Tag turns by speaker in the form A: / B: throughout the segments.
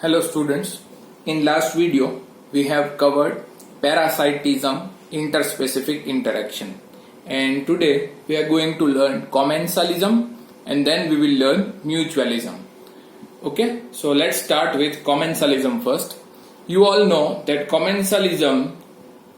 A: Hello students, in last video we have covered parasitism interspecific interaction, and today we are going to learn commensalism and then we will learn mutualism. Okay, so let's start with commensalism first. You all know that commensalism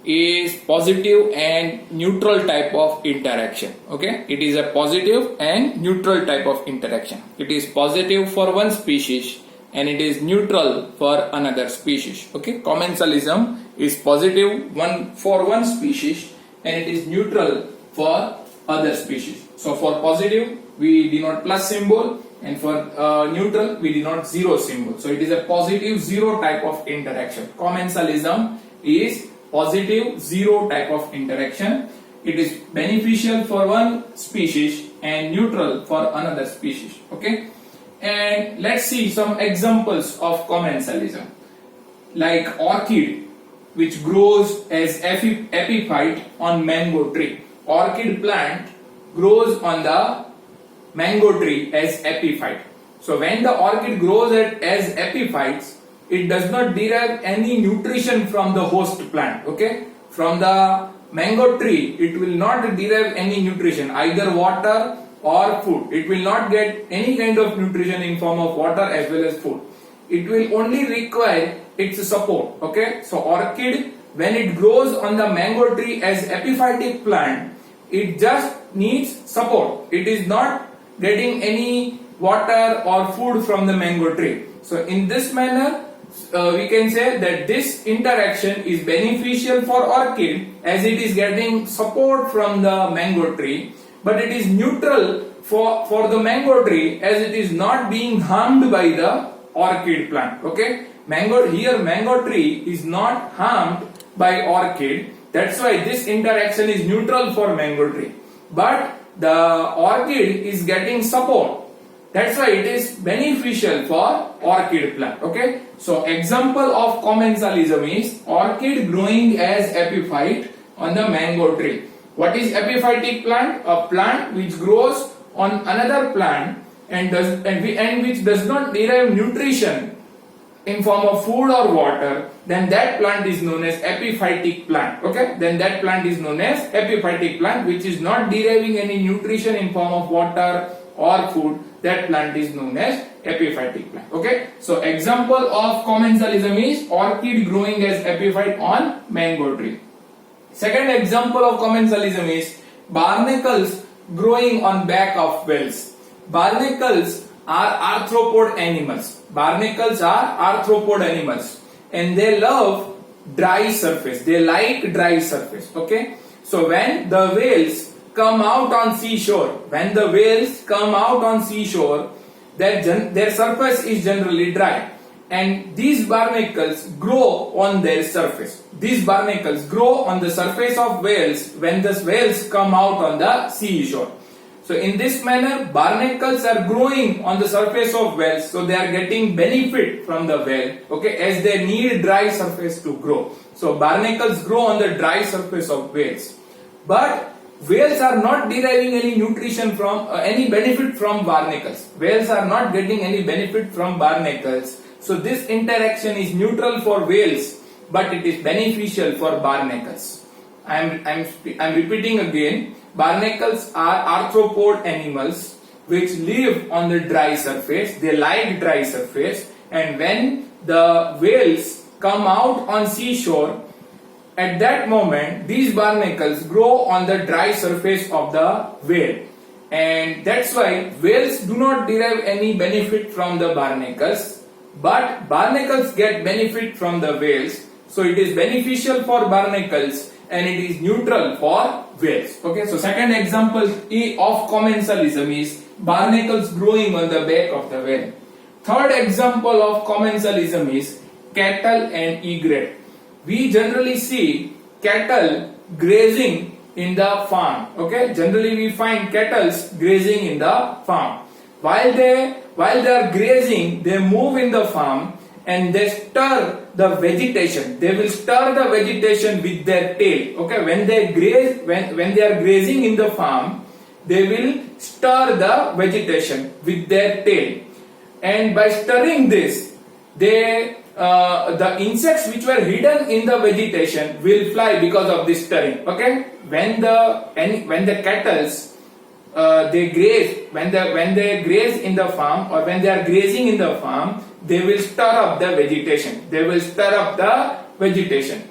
A: is positive and neutral type of interaction. Okay, it is a positive and neutral type of interaction. It is positive for one species and it is neutral for another species. Okay, commensalism is positive for one species and it is neutral for other species. So for positive we denote plus symbol, and for neutral we denote zero symbol. So it is a positive zero type of interaction. Commensalism is positive zero type of interaction. It is beneficial for one species and neutral for another species. Okay, and let's see some examples of commensalism, like orchid, which grows as epiphyte on mango tree. Orchid plant grows on the mango tree as epiphyte. So when the orchid grows as epiphytes, it does not derive any nutrition from the host plant. Okay, from the mango tree it will not derive any nutrition, either water or food. It will not get any kind of nutrition in form of water as well as food. It will only require its support. Okay, so orchid, when it grows on the mango tree as epiphytic plant, it just needs support. It is not getting any water or food from the mango tree. So in this manner we can say that this interaction is beneficial for orchid as it is getting support from the mango tree, but it is neutral for the mango tree as it is not being harmed by the orchid plant. Okay, mango tree is not harmed by orchid. That's why this interaction is neutral for mango tree, but the orchid is getting support. That's why it is beneficial for orchid plant. Okay, so example of commensalism is orchid growing as epiphyte on the mango tree. What is epiphytic plant? A plant which grows on another plant and which does not derive nutrition in form of food or water, then that plant is known as epiphytic plant. Okay, then that plant is known as epiphytic plant, which is not deriving any nutrition in form of water or food. That plant is known as epiphytic plant. Okay, so example of commensalism is orchid growing as epiphyte on mango tree. Second example of commensalism is barnacles growing on back of whales. Barnacles are arthropod animals. Barnacles are arthropod animals and they love dry surface. They like dry surface. Okay, so when the whales come out on seashore, their surface is generally dry, and these barnacles grow on their surface. These barnacles grow on the surface of whales when the whales come out on the seashore. So in this manner, barnacles are growing on the surface of whales, so they are getting benefit from the whale. Okay, as they need dry surface to grow. So barnacles grow on the dry surface of whales, but whales are not deriving any nutrition from any benefit from barnacles. Whales are not getting any benefit from barnacles. So this interaction is neutral for whales, but it is beneficial for barnacles. I'm repeating again. Barnacles are arthropod animals which live on the dry surface. They like dry surface, and when the whales come out on seashore, at that moment these barnacles grow on the dry surface of the whale, and that's why whales do not derive any benefit from the barnacles, but barnacles get benefit from the whales. So it is beneficial for barnacles and it is neutral for whales. Okay, so second example of commensalism is barnacles growing on the back of the whale. Third example of commensalism is cattle and egret. We generally see cattle grazing in the farm. Okay, generally we find cattle grazing in the farm. While they are grazing, they move in the farm and they stir the vegetation. They will stir the vegetation with their tail. Okay, when they graze, when they are grazing in the farm, they will stir the vegetation with their tail, and by stirring this, the insects which were hidden in the vegetation will fly because of this stirring. Okay, when the cattles they graze, when they graze in the farm, or when they are grazing in the farm, they will stir up the vegetation. They will stir up the vegetation,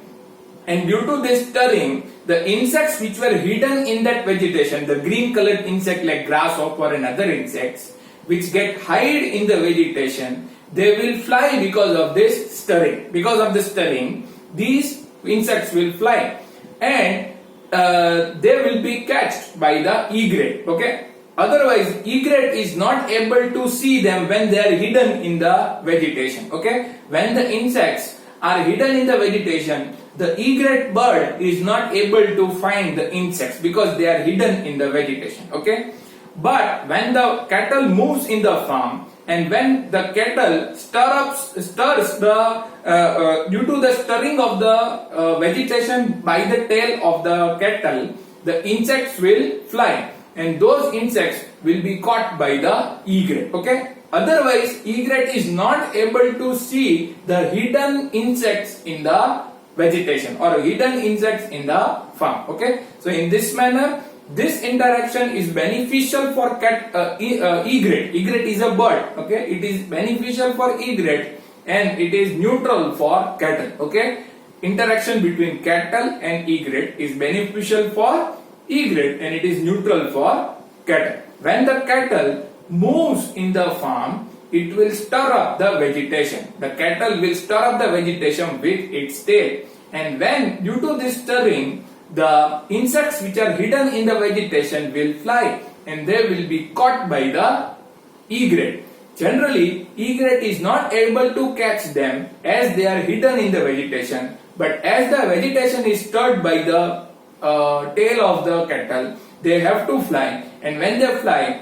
A: and due to this stirring, the insects which were hidden in that vegetation, the green colored insect like grasshopper and other insects which get hide in the vegetation, they will fly because of this stirring. Because of the stirring, these insects will fly, and they will be catched by the egret. Okay, otherwise egret is not able to see them when they are hidden in the vegetation. Okay, when the insects are hidden in the vegetation, the egret bird is not able to find the insects because they are hidden in the vegetation. Okay, but when the cattle moves in the farm, and when the cattle stirs the due to the stirring of the vegetation by the tail of the cattle, the insects will fly, and those insects will be caught by the egret. Okay, otherwise egret is not able to see the hidden insects in the vegetation or hidden insects in the farm. Okay, so in this manner, this interaction is beneficial for egret. Egret is a bird. Okay, it is beneficial for egret, and it is neutral for cattle. Okay, interaction between cattle and egret is beneficial for egret, and it is neutral for cattle. When the cattle moves in the farm, it will stir up the vegetation. The cattle will stir up the vegetation with its tail, and when due to this stirring, the insects which are hidden in the vegetation will fly, and they will be caught by the egret. Generally, egret is not able to catch them as they are hidden in the vegetation, but as the vegetation is stirred by the tail of the cattle, they have to fly, and when they fly,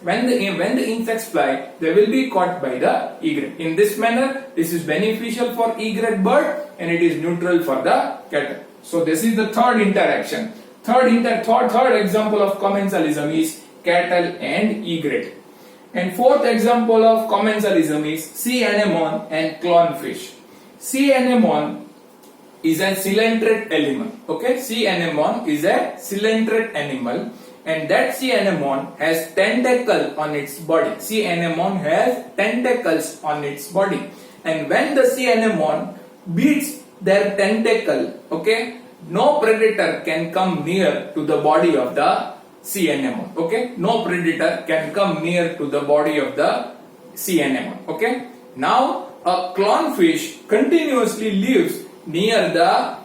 A: when the insects fly, they will be caught by the egret. In this manner, this is beneficial for egret bird, and it is neutral for the cattle. So this is the third interaction. Third example of commensalism is cattle and egret. And fourth example of commensalism is sea anemone and clownfish. Sea anemone is a cylindrate animal. Okay, sea anemone is a cylindrate animal, and that sea anemone has tentacle on its body. Sea anemone has tentacles on its body, and when the sea anemone beats their tentacle, okay, no predator can come near to the body of the sea anemone. Okay, no predator can come near to the body of the sea anemone. Okay, now a clownfish continuously lives near the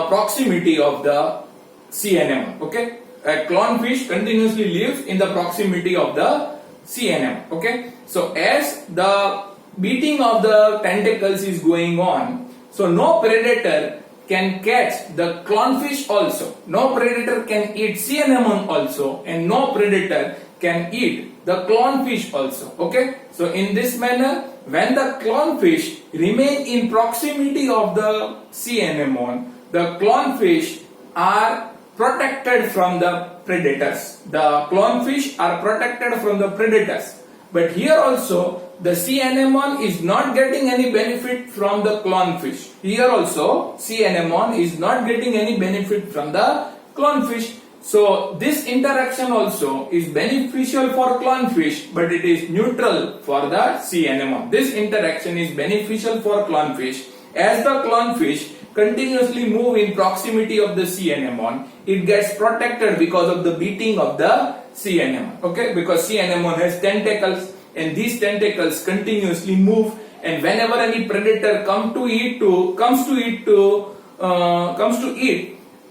A: proximity of the sea anemone. Okay, a clownfish continuously lives in the proximity of the sea anemone. Okay, so as the beating of the tentacles is going on, so no predator can catch the clownfish also. No predator can eat sea anemone also, and no predator can eat the clownfish also. Okay, so in this manner, when the clownfish remain in proximity of the sea anemone, the clownfish are protected from the predators. The clownfish are protected from the predators. But here also, the sea anemone is not getting any benefit from the clownfish. Here also, sea anemone is not getting any benefit from the clownfish. So this interaction also is beneficial for clownfish, but it is neutral for the sea anemone. This interaction is beneficial for clownfish. As the clownfish continuously move in proximity of the sea anemone, it gets protected because of the beating of the sea anemone. Okay, because sea anemone has tentacles, and these tentacles continuously move, and whenever any predator comes to eat the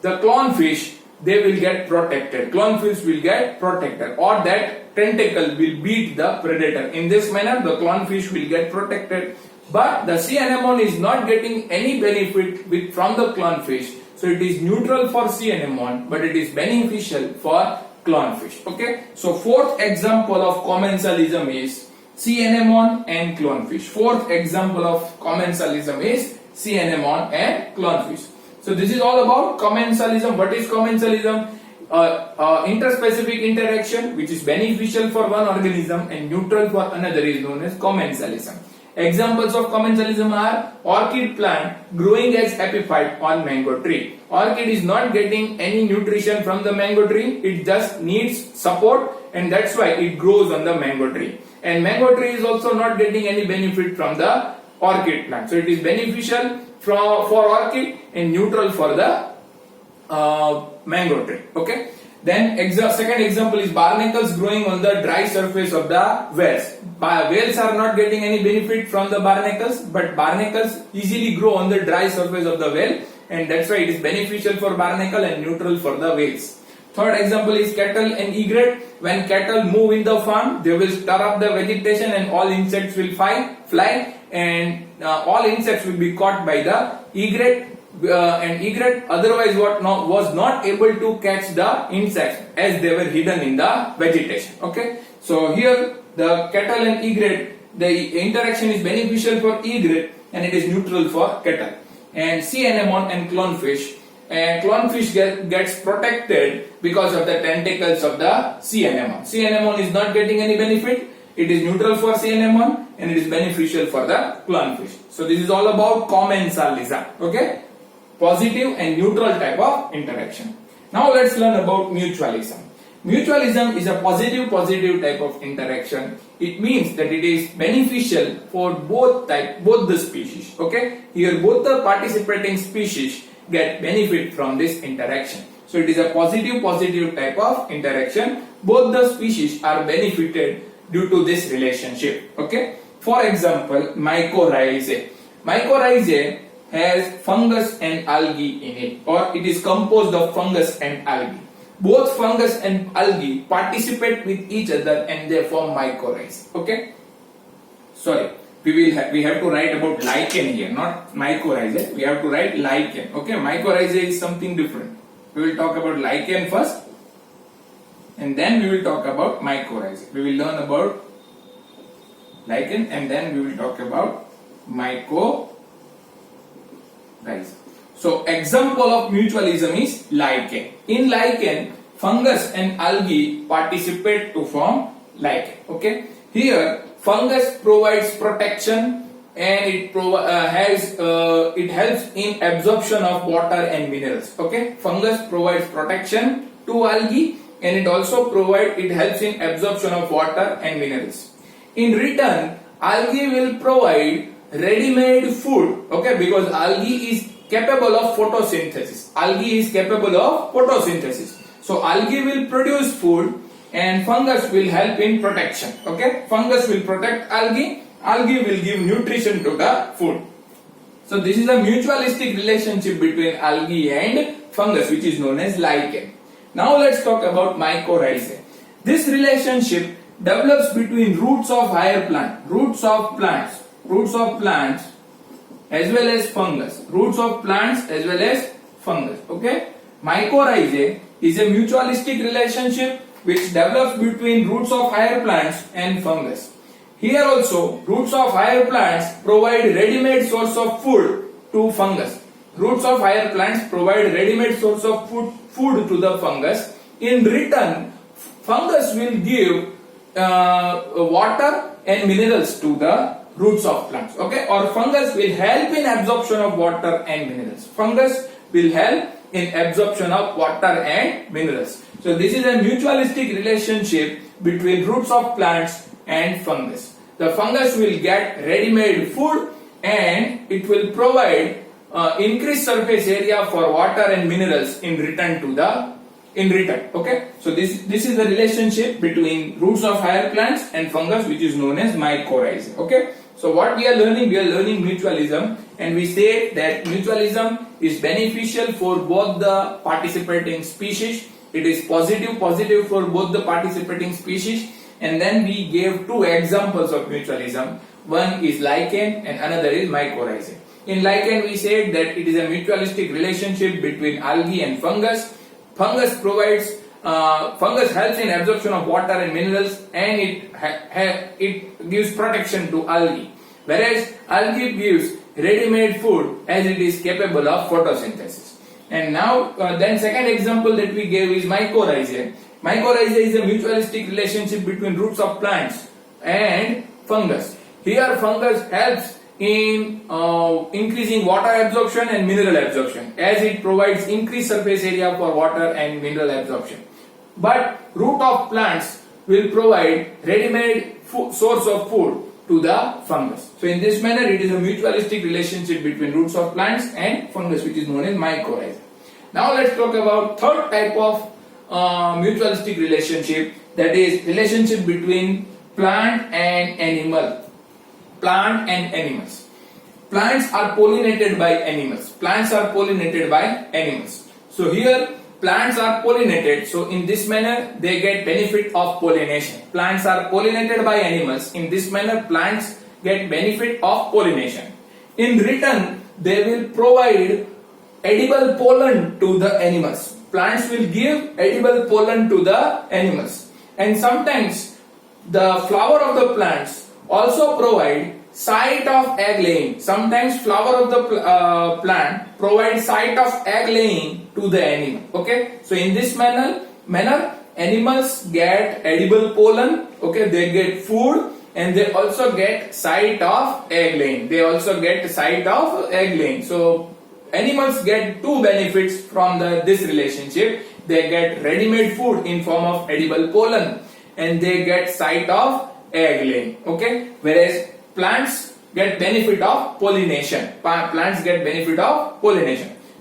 A: clownfish, they will get protected. Clownfish will get protected, or that tentacle will beat the predator. In this manner, the clownfish will get protected. But the sea anemone is not getting any benefit from the clownfish, so it is neutral for sea anemone, but it is beneficial for clownfish. Okay, so fourth example of commensalism is sea anemone and clownfish. Fourth example of commensalism is sea anemone and clownfish. So this is all about commensalism. What is commensalism? Interspecific interaction which is beneficial for one organism and neutral for another is known as commensalism. Examples of commensalism are orchid plant growing as epiphyte on mango tree. Orchid is not getting any nutrition from the mango tree, it just needs support, and that's why it grows on the mango tree. And mango tree is also not getting any benefit from the orchid plant. So it is beneficial for orchid and neutral for the mango tree. Okay. Then second example is barnacles growing on the dry surface of the whales. Whales are not getting any benefit from the barnacles, but barnacles easily grow on the dry surface of the whale, and that's why it is beneficial for barnacle and neutral for the whales. Third example is cattle and egret. When cattle move in the farm, they will stir up the vegetation and all insects will fly, and all insects will be caught by the egret. And egret otherwise was not able to catch the insects as they were hidden in the vegetation. Okay, so here the cattle and egret, the interaction is beneficial for egret and it is neutral for cattle. And sea anemone and clownfish. And clownfish gets protected because of the tentacles of the sea anemone. Sea anemone is not getting any benefit. It is neutral for sea anemone and it is beneficial for the clownfish. So this is all about commensalism. Okay, positive and neutral type of interaction. Now let's learn about mutualism. Mutualism is a positive type of interaction. It means that it is beneficial for both the species. Okay, here both the participating species get benefit from this interaction. So it is a positive type of interaction. Both the species are benefited due to this relationship. Okay, for example, mycorrhizae. Mycorrhizae has fungus and algae in it, or it is composed of fungus and algae. Both fungus and algae participate with each other and they form mycorrhizae. Okay, sorry, we have to write about lichen here, not mycorrhizae. We have to write lichen. Okay, mycorrhizae is something different. We will talk about lichen first, and then we will talk about mycorrhizae. We will learn about lichen and then we will talk about mycorrhizae. So example of mutualism is lichen. In lichen, fungus and algae participate to form lichen. Okay, here fungus provides protection and it helps in absorption of water and minerals. Okay, fungus provides protection to algae and it helps in absorption of water and minerals. In return, algae will provide ready-made food. Okay, because algae is capable of photosynthesis. So algae will produce food and fungus will help in protection. Okay, fungus will protect algae will give nutrition to the food. So this is a mutualistic relationship between algae and fungus, which is known as lichen. Now let's talk about mycorrhizae. This relationship develops between roots of higher plants as well as fungus. Okay, mycorrhizae is a mutualistic relationship which develops between roots of higher plants and fungus. Here also, roots of higher plants provide ready-made source of food to fungus. Roots of higher plants provide ready-made source of food to the fungus. In return, fungus will give water and minerals to the roots of plants. Okay, or fungus will help in absorption of water and minerals. So this is a mutualistic relationship between roots of plants and fungus. The fungus will get ready-made food and it will provide increased surface area for water and minerals in return. Okay, so this is the relationship between roots of higher plants and fungus, which is known as mycorrhizae. Okay, so what we are learning mutualism, and we say that mutualism is beneficial for both the participating species. It is positive for both the participating species. And then we gave two examples of mutualism. One is lichen and another is mycorrhizae. In lichen, we said that it is a mutualistic relationship between algae and fungus. Fungus helps in absorption of water and minerals, and it gives protection to algae. Whereas algae gives ready-made food as it is capable of photosynthesis. And now, then second example that we gave is mycorrhizae. Mycorrhizae is a mutualistic relationship between roots of plants and fungus. Here fungus helps in increasing water absorption and mineral absorption, as it provides increased surface area for water and mineral absorption. But root of plants will provide ready-made source of food to the fungus. So in this manner, it is a mutualistic relationship between roots of plants and fungus, which is known as mycorrhiza. Now let's talk about third type of mutualistic relationship, that is relationship between plant and animal. Plant and animals. Plants are pollinated by animals. Plants are pollinated by animals. So here plants are pollinated. So in this manner they get benefit of pollination. Plants are pollinated by animals. In this manner plants get benefit of pollination. In return they will provide edible pollen to the animals. Plants will give edible pollen to the animals. And sometimes the flower of the plants also provide site of egg laying. Sometimes flower of the plant provide site of egg laying to the animal. Okay, so in this manner animals get edible pollen. Okay, they get food and they also get site of egg laying. So animals get two benefits from this relationship. They get ready-made food in form of edible pollen and they get site of egg laying. Okay, whereas plants get benefit of pollination.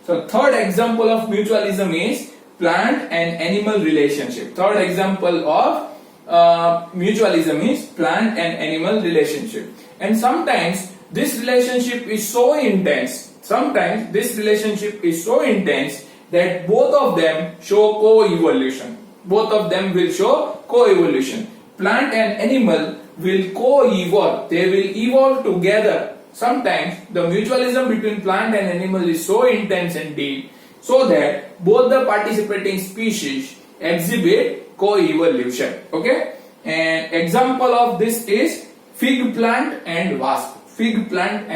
A: So third example of mutualism is plant and animal relationship. Third example of mutualism is plant and animal relationship. And sometimes this relationship is so intense. That both of them show co-evolution. Both of them will show co-evolution. Plant and animal will co-evolve. They will evolve together. Sometimes the mutualism between plant and animal is so intense and deep, so that both the participating species exhibit co-evolution. Okay? An example of this is fig plant and wasp. Fig plant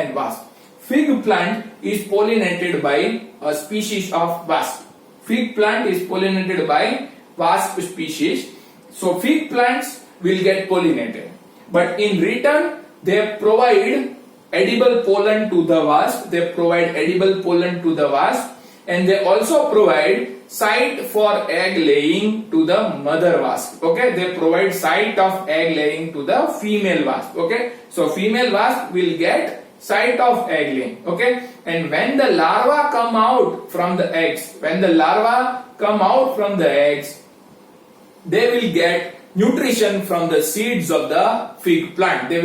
A: is pollinated by a species of wasp. Fig plant is pollinated by wasp species. So fig plants will get pollinated. But in return, they provide edible pollen to the wasp. And they also provide site for egg laying to the mother wasp. Okay, they provide site of egg laying to the female wasp. Okay, so female wasp will get site of egg laying. Okay, and when the larvae come out from the eggs, they will get nutrition from the seeds of the fig plant. So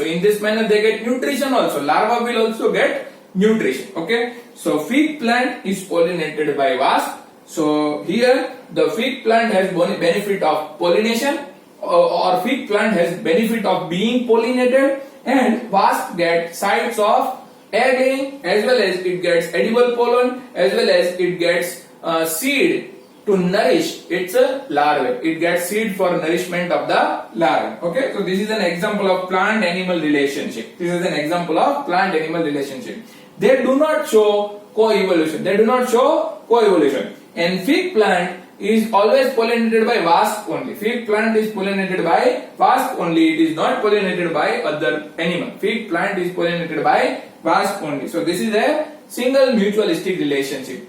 A: in this manner they get nutrition also. Larva will also get nutrition. Okay, so fig plant is pollinated by wasp. So here the fig plant has benefit of pollination, or fig plant has benefit of being pollinated, and wasp get sites of egg laying, as well as it gets edible pollen, as well as it gets seed to nourish its larvae. It gets seed for nourishment of the larvae. Okay, so this is an example of plant-animal relationship. They do not show co-evolution. And fig plant is always pollinated by wasp only. It is not pollinated by other animal. Fig plant is pollinated by wasp only. So this is a single mutualistic relationship.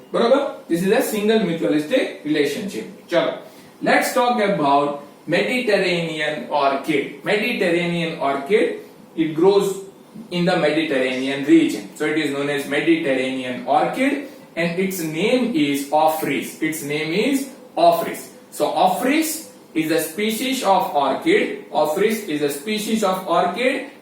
A: Chalo. Let's talk about Mediterranean orchid. It grows in the Mediterranean region. So it is known as Mediterranean orchid, and its name is Ophrys. So Ophrys is a species of orchid.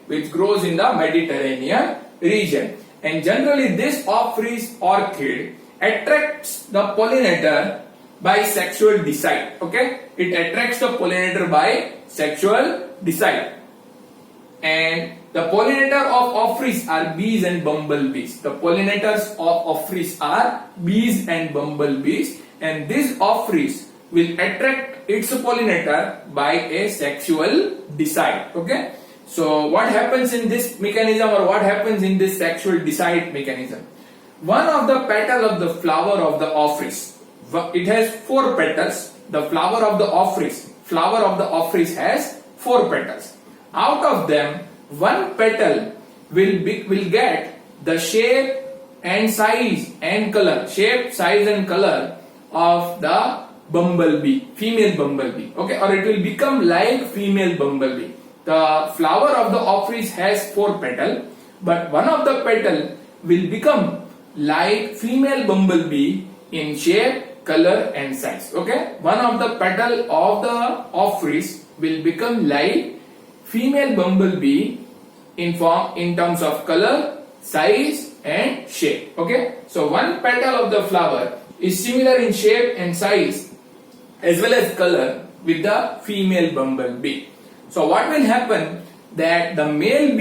A: Which grows in the Mediterranean region. And generally this Ophrys orchid attracts the pollinator by sexual decide. Okay, it attracts the pollinator by sexual decide. And the pollinator of Ophrys are bees and bumblebees. And this Ophrys will attract its pollinator by a sexual decide. Okay, so what happens in this mechanism, or what happens in this sexual decide mechanism? One of the petals of the flower of the Ophrys, it has 4 petals. The flower of the Ophrys has 4 petals. Out of them, one petal will get the shape and size and color, shape, size and color of the bumblebee, female bumblebee, okay, or it will become like female bumblebee. The flower of the ophrys has 4 petals, but one of the petal will become like female bumblebee in shape, color and size, okay. One of the petal of the ophrys will become like female bumblebee in terms of color, size and shape, okay. So one petal of the flower is similar in shape and size as well as color with the female bumblebee. So what will happen, that the male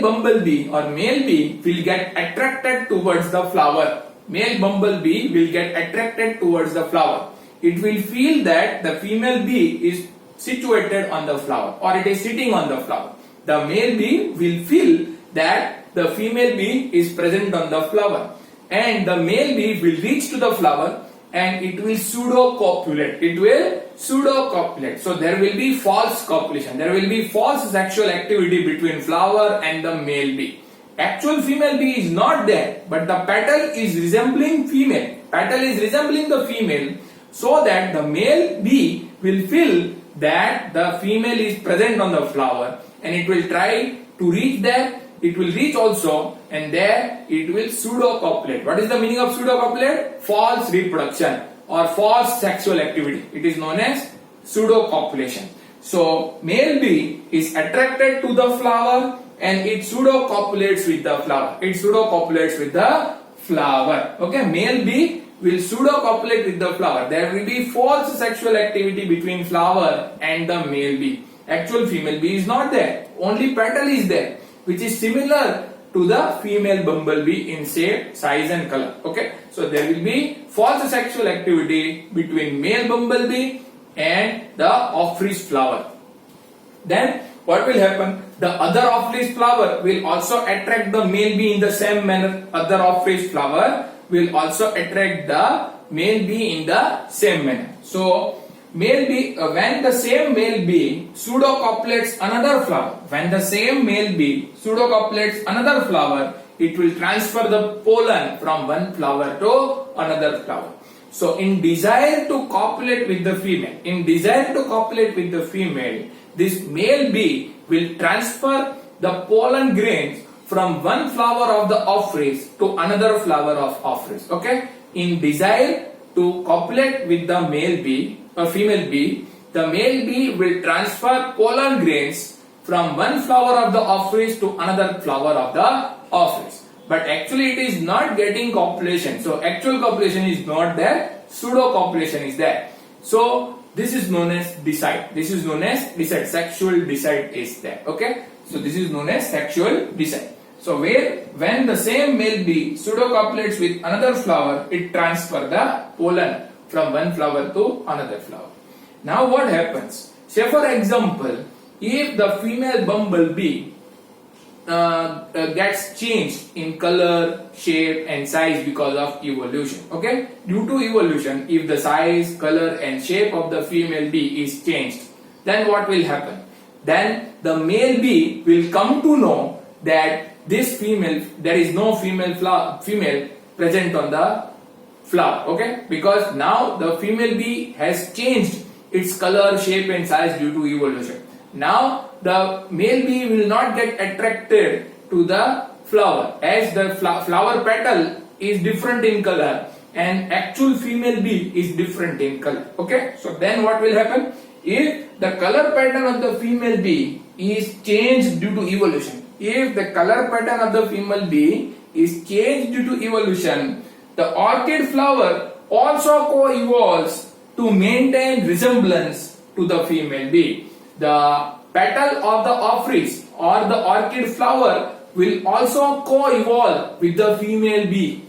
A: bumblebee or male bee will get attracted towards the flower. Male bumblebee will get attracted towards the flower. It will feel that the female bee is situated on the flower or it is sitting on the flower. The male bee will feel that the female bee is present on the flower, and the male bee will reach to the flower and it will pseudo-copulate. It will pseudo-copulate. So there will be false copulation. There will be false sexual activity between flower and the male bee. Actual female bee is not there, but the petal is resembling female. Petal is resembling the female, so that the male bee will feel that the female is present on the flower and it will try to reach there. It will reach also, and there it will pseudo-copulate. What is the meaning of pseudo-copulate? False reproduction or false sexual activity. It is known as pseudo-copulation. So male bee is attracted to the flower and it pseudo-copulates with the flower. It pseudo-copulates with the flower. Okay, male bee will pseudo-copulate with the flower. There will be false sexual activity between flower and the male bee. Actual female bee is not there. Only petal is there, which is similar to the female bumblebee in shape, size and color. Okay, so there will be false sexual activity between male bumblebee and the ophrys flower. Then what will happen? The other ophrys flower will also attract the male bee in the same manner. Other ophrys flower will also attract the male bee in the same manner. So male bee, when the same male bee pseudo-copulates another flower, when the same male bee pseudo-copulates another flower, it will transfer the pollen from one flower to another flower. So in desire to copulate with the female, this male bee will transfer the pollen grains from one flower of the ophrys to another flower of ophrys. Okay, in desire to copulate with the male bee or female bee, the male bee will transfer pollen grains from one flower of the ophrys to another flower of the ophrys. But actually it is not getting copulation. So actual copulation is not there, pseudo copulation is there. So this is known as decide. This is known as decide. Sexual decide is there. Okay. So this is known as sexual decide. So when the same male bee pseudo copulates with another flower, it transfers the pollen from one flower to another flower. Now what happens? Say for example, if the female bumblebee gets changed in color, shape and size because of evolution. Okay, due to evolution, if the size, color and shape of the female bee is changed, then what will happen? Then the male bee will come to know that this female, there is no female present on the flower. Okay, because now the female bee has changed its color, shape and size due to evolution. Now the male bee will not get attracted to the flower, as the flower petal is different in color and actual female bee is different in color. Okay, so then what will happen? If the color pattern of the female bee is changed due to evolution, if the color pattern of the female bee is changed due to evolution, the orchid flower also co-evolves to maintain resemblance to the female bee. The petal of the ophrys or the orchid flower will also co-evolve with the female bee.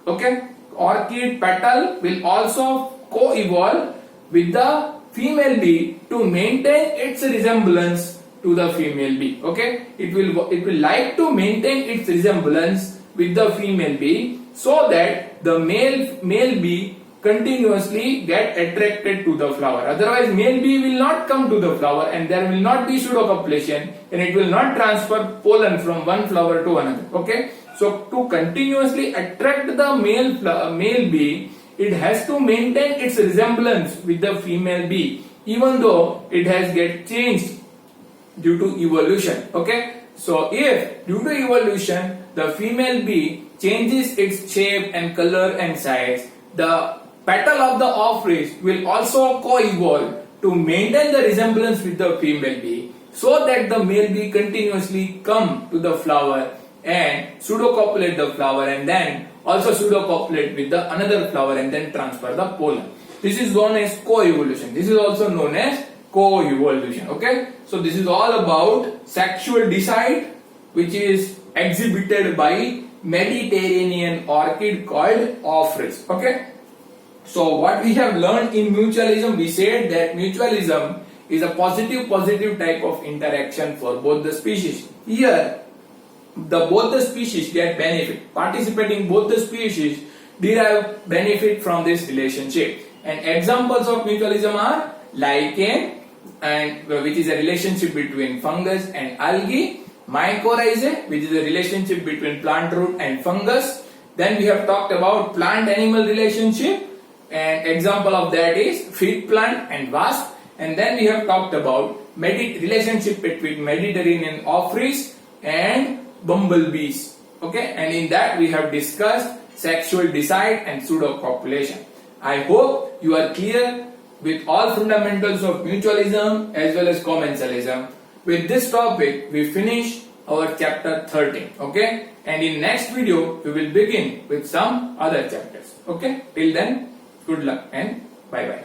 A: Okay, orchid petal will also co-evolve with the female bee to maintain its resemblance to the female bee. Okay, it will like to maintain its resemblance with the female bee, so that the male bee continuously get attracted to the flower. Otherwise, male bee will not come to the flower and there will not be pseudocopulation and it will not transfer pollen from one flower to another. Okay. So to continuously attract the male bee, it has to maintain its resemblance with the female bee, even though it has get changed due to evolution. Okay. So if due to evolution the female bee changes its shape and color and size, the petal of the ostrich will also co-evolve to maintain the resemblance with the female bee, so that the male bee continuously come to the flower and pseudocopulate the flower and then also pseudocopulate with the another flower and then transfer the pollen. This is known as co-evolution. This is also known as co-evolution. Okay. So this is all about sexual decide, which is exhibited by Mediterranean orchid called ostrich. Okay. So what we have learned in mutualism, we said that mutualism is a positive type of interaction for both the species. Here, both the species get benefit. Participating both the species derive benefit from this relationship. And examples of mutualism are lichen, and which is a relationship between fungus and algae, mycorrhizae, which is a relationship between plant root and fungus. Then we have talked about plant-animal relationship, and example of that is fig plant and wasp. And then we have talked about relationship between Mediterranean ostrich and bumblebees. Okay, and in that we have discussed sexual decide and pseudocopulation. I hope you are clear with all fundamentals of mutualism as well as commensalism. With this topic, we finish our chapter 13. Okay, and in next video we will begin with some other chapters. Okay, till then, good luck and bye bye.